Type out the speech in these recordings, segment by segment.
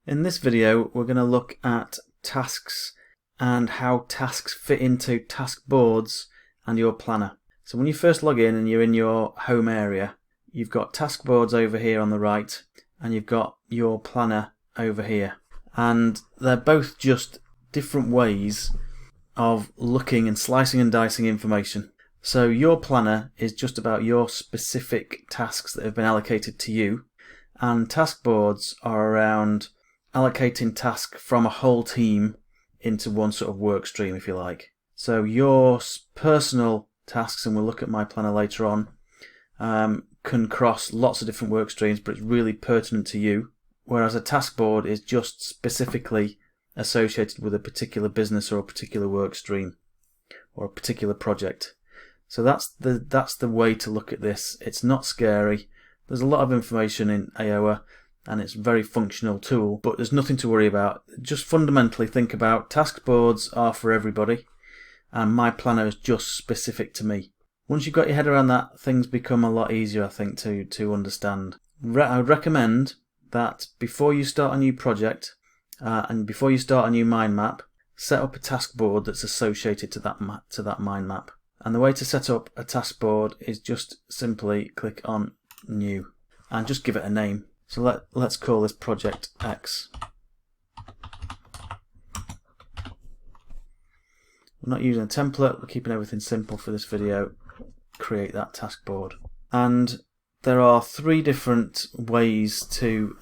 In this video we're going to look at tasks and how tasks fit into task boards and your planner. So when you first log in and you're in your home area, you've got task boards over here on the right and you've got your planner over here, and they're both just different ways of looking and slicing and dicing information. So your planner is just about your specific tasks that have been allocated to you, and task boards are around allocating tasks from a whole team into one sort of work stream, if you like. So your personal tasks, and we'll look at my planner later on, can cross lots of different work streams, but it's really pertinent to you, whereas a task board is just specifically associated with a particular business or a particular work stream or a particular project. So that's the way to look at this. It's not scary. There's a lot of information in Aoa and it's a very functional tool, but there's nothing to worry about. Just fundamentally think about task boards are for everybody and my planner is just specific to me. Once you've got your head around that, things become a lot easier, I think, to understand. I would recommend that before you start a new project and before you start a new mind map, set up a task board that's associated to that mind map. And the way to set up a task board is just simply click on New and just give it a name. So let's call this Project X. We're not using a template, we're keeping everything simple for this video. Create that task board. And there are three different ways to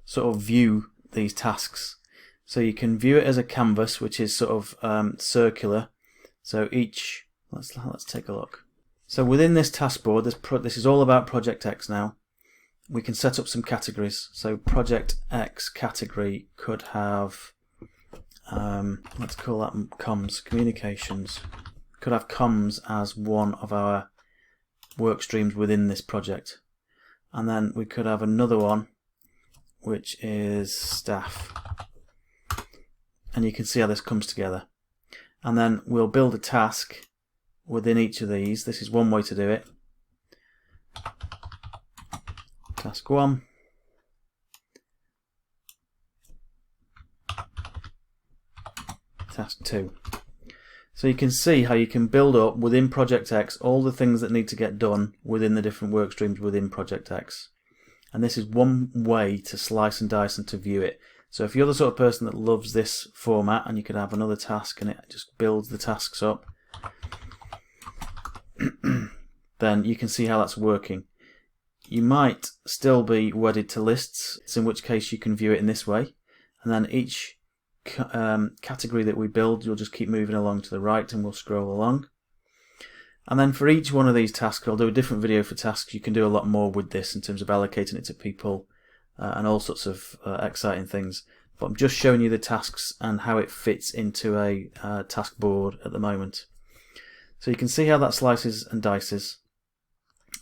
sort of view these tasks. So you can view it as a canvas, which is sort of circular. So each, let's take a look. So within this task board, this is all about Project X now. We can set up some categories. So Project X category could have, let's call that comms, communications. Could have comms as one of our work streams within this project. And then we could have another one, which is staff. And you can see how this comes together. And then we'll build a task within each of these. This is one way to do it. Task 1. Task 2. So you can see how you can build up within Project X all the things that need to get done within the different work streams within Project X. And this is one way to slice and dice and to view it. So if you're the sort of person that loves this format, and you could have another task and it just builds the tasks up, then you can see how that's working. You might still be wedded to lists, in which case you can view it in this way, and then each category that we build, you'll just keep moving along to the right and we'll scroll along. And then for each one of these tasks, I'll do a different video for tasks. You can do a lot more with this in terms of allocating it to people and all sorts of exciting things. But I'm just showing you the tasks and how it fits into a task board at the moment. So you can see how that slices and dices.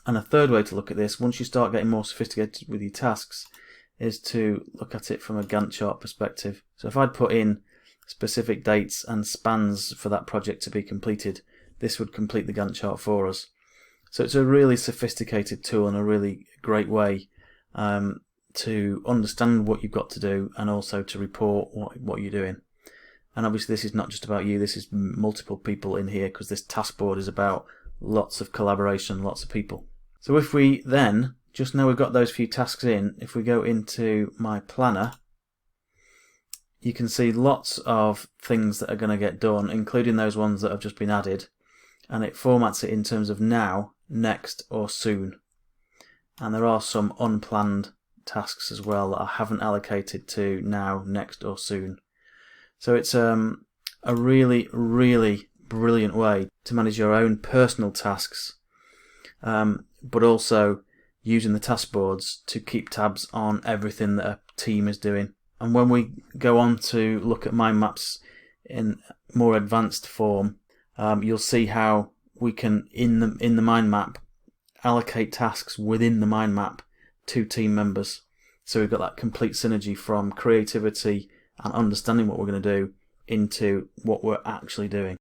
And a third way to look at this, once you start getting more sophisticated with your tasks, is to look at it from a Gantt chart perspective. So if I'd put in specific dates and spans for that project to be completed, this would complete the Gantt chart for us. So it's a really sophisticated tool and a really great way to understand what you've got to do and also to report what you're doing. And obviously this is not just about you, this is multiple people in here, because this task board is about lots of collaboration, lots of people. So if we then, just now we've got those few tasks in, if we go into my planner, you can see lots of things that are going to get done, including those ones that have just been added, and it formats it in terms of now, next or soon. And there are some unplanned tasks as well that I haven't allocated to now, next or soon. So it's a really, really brilliant way to manage your own personal tasks, but also using the task boards to keep tabs on everything that a team is doing. And when we go on to look at mind maps in more advanced form, you'll see how we can, in the mind map, allocate tasks within the mind map to team members. So we've got that complete synergy from creativity and understanding what we're going to do into what we're actually doing.